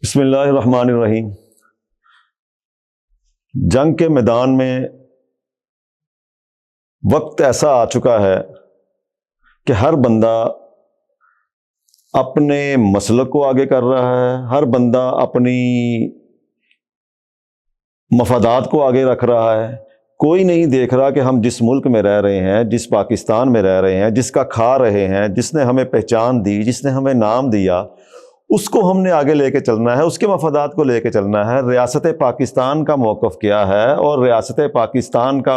بسم اللہ الرحمن الرحیم۔ جنگ کے میدان میں وقت ایسا آ چکا ہے کہ ہر بندہ اپنے مسلک کو آگے کر رہا ہے، ہر بندہ اپنی مفادات کو آگے رکھ رہا ہے۔ کوئی نہیں دیکھ رہا کہ ہم جس ملک میں رہ رہے ہیں، جس پاکستان میں رہ رہے ہیں، جس کا کھا رہے ہیں، جس نے ہمیں پہچان دی، جس نے ہمیں نام دیا، اس کو ہم نے آگے لے کے چلنا ہے، اس کے مفادات کو لے کے چلنا ہے۔ ریاست پاکستان کا موقف کیا ہے اور ریاست پاکستان کا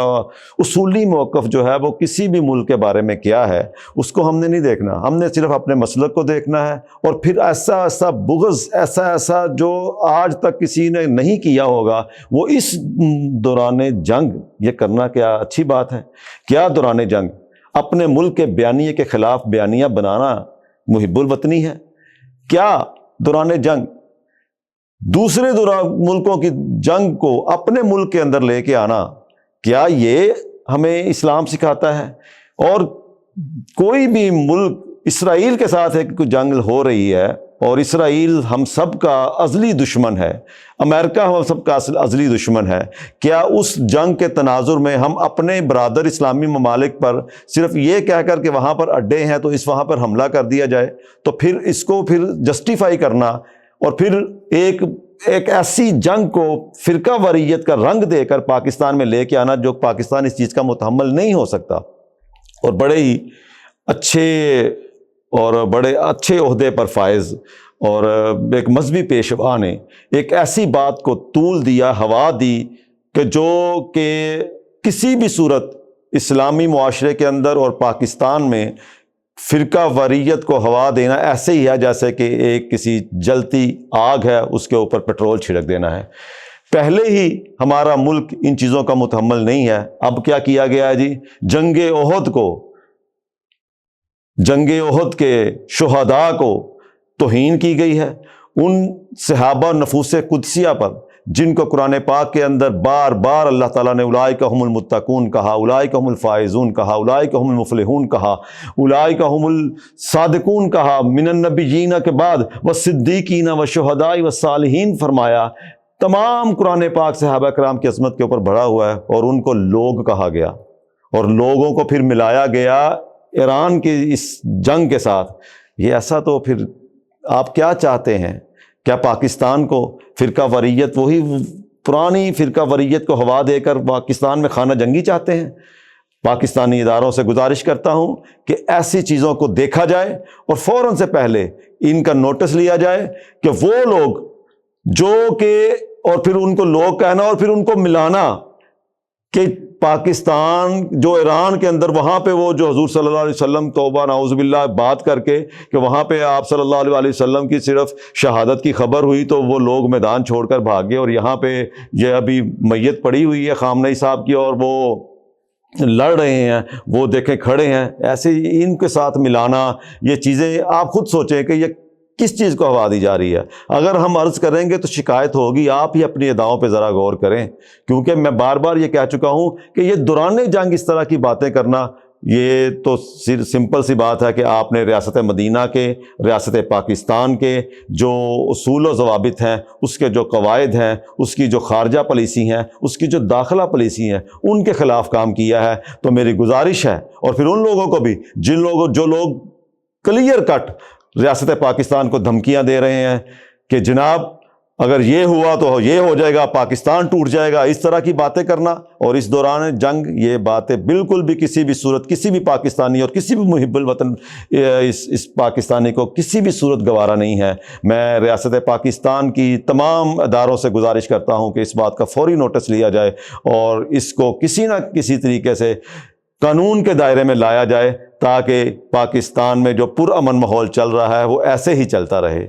اصولی موقف جو ہے وہ کسی بھی ملک کے بارے میں کیا ہے، اس کو ہم نے نہیں دیکھنا۔ ہم نے صرف اپنے مسلک کو دیکھنا ہے، اور پھر ایسا بغض، ایسا جو آج تک کسی نے نہیں کیا ہوگا، وہ اس دوران جنگ یہ کرنا کیا اچھی بات ہے؟ کیا دوران جنگ اپنے ملک کے بیانیے کے خلاف بیانیہ بنانا محب الوطنی ہے؟ کیا دوران جنگ دوسرے ملکوں کی جنگ کو اپنے ملک کے اندر لے کے آنا، کیا یہ ہمیں اسلام سکھاتا ہے؟ اور کوئی بھی ملک، اسرائیل کے ساتھ ایک جنگ ہو رہی ہے، اور اسرائیل ہم سب کا ازلی دشمن ہے، امریکہ ہم سب کا ازلی دشمن ہے، کیا اس جنگ کے تناظر میں ہم اپنے برادر اسلامی ممالک پر صرف یہ کہہ کر کہ وہاں پر اڈے ہیں تو وہاں پر حملہ کر دیا جائے؟ تو پھر اس کو پھر جسٹیفائی کرنا اور پھر ایک ایسی جنگ کو فرقہ واریت کا رنگ دے کر پاکستان میں لے کے آنا، جو پاکستان اس چیز کا متحمل نہیں ہو سکتا۔ اور بڑے ہی اچھے عہدے پر فائز اور ایک مذہبی پیشوا نے ایک ایسی بات کو طول دیا، ہوا دی، کہ کسی بھی صورت اسلامی معاشرے کے اندر اور پاکستان میں فرقہ واریت کو ہوا دینا ایسے ہی ہے جیسے کہ ایک کسی جلتی آگ ہے، اس کے اوپر پٹرول چھڑک دینا ہے۔ پہلے ہی ہمارا ملک ان چیزوں کا متحمل نہیں ہے، اب کیا کیا گیا ہے جی؟ جنگ احد کے شہداء کو توہین کی گئی ہے، ان صحابہ نفوس قدسیہ پر جن کو قرآن پاک کے اندر بار بار اللہ تعالیٰ نے اولئک هم المتقون کہا، اولئک هم الفائزون کہا، اولئک هم المفلحون کہا، اولئک هم الصادقون کہا، من النبیین کے بعد والصدیقین والشہداء والصالحین فرمایا۔ تمام قرآن پاک صحابہ کرام کی عظمت کے اوپر بڑھا ہوا ہے، اور ان کو لوگ کہا گیا، اور لوگوں کو پھر ملایا گیا ایران کی اس جنگ کے ساتھ۔ یہ ایسا تو پھر آپ کیا چاہتے ہیں؟ کیا پاکستان کو فرقہ واریت، وہی پرانی فرقہ واریت کو ہوا دے کر پاکستان میں خانہ جنگی چاہتے ہیں؟ پاکستانی اداروں سے گزارش کرتا ہوں کہ ایسی چیزوں کو دیکھا جائے، اور فوراً سے پہلے ان کا نوٹس لیا جائے کہ وہ لوگ جو کہ، اور پھر ان کو لوگ کہنا اور پھر ان کو ملانا کہ پاکستان جو ایران کے اندر، وہاں پہ وہ جو حضور صلی اللہ علیہ وسلم توبہ نعوذ باللہ بات کر کے کہ وہاں پہ آپ صلی اللہ علیہ وسلم کی صرف شہادت کی خبر ہوئی تو وہ لوگ میدان چھوڑ کر بھاگ گئے، اور یہاں پہ یہ ابھی میت پڑی ہوئی ہے خامنئی صاحب کی، اور وہ لڑ رہے ہیں، وہ دیکھیں کھڑے ہیں۔ ایسے ان کے ساتھ ملانا، یہ چیزیں آپ خود سوچیں کہ یہ کس چیز کو ہوا دی جا رہی ہے؟ اگر ہم عرض کریں گے تو شکایت ہوگی، آپ ہی اپنی اداؤں پہ ذرا غور کریں، کیونکہ میں بار بار یہ کہہ چکا ہوں کہ یہ دوران جنگ اس طرح کی باتیں کرنا، یہ تو سمپل سی بات ہے کہ آپ نے ریاست مدینہ کے، ریاست پاکستان کے جو اصول و ضوابط ہیں، اس کے جو قواعد ہیں، اس کی جو خارجہ پالیسی ہیں، اس کی جو داخلہ پالیسی ہیں، ان کے خلاف کام کیا ہے۔ تو میری گزارش ہے، اور پھر ان لوگوں کو بھی جو لوگ کلیئر کٹ ریاست پاکستان کو دھمکیاں دے رہے ہیں کہ جناب اگر یہ ہوا تو یہ ہو جائے گا، پاکستان ٹوٹ جائے گا، اس طرح کی باتیں کرنا، اور اس دوران جنگ یہ باتیں بالکل بھی کسی بھی صورت کسی بھی پاکستانی اور کسی بھی محب الوطن اس پاکستانی کو کسی بھی صورت گوارا نہیں ہے۔ میں ریاست پاکستان کی تمام اداروں سے گزارش کرتا ہوں کہ اس بات کا فوری نوٹس لیا جائے، اور اس کو کسی نہ کسی طریقے سے قانون کے دائرے میں لایا جائے، تاکہ پاکستان میں جو پرامن ماحول چل رہا ہے وہ ایسے ہی چلتا رہے۔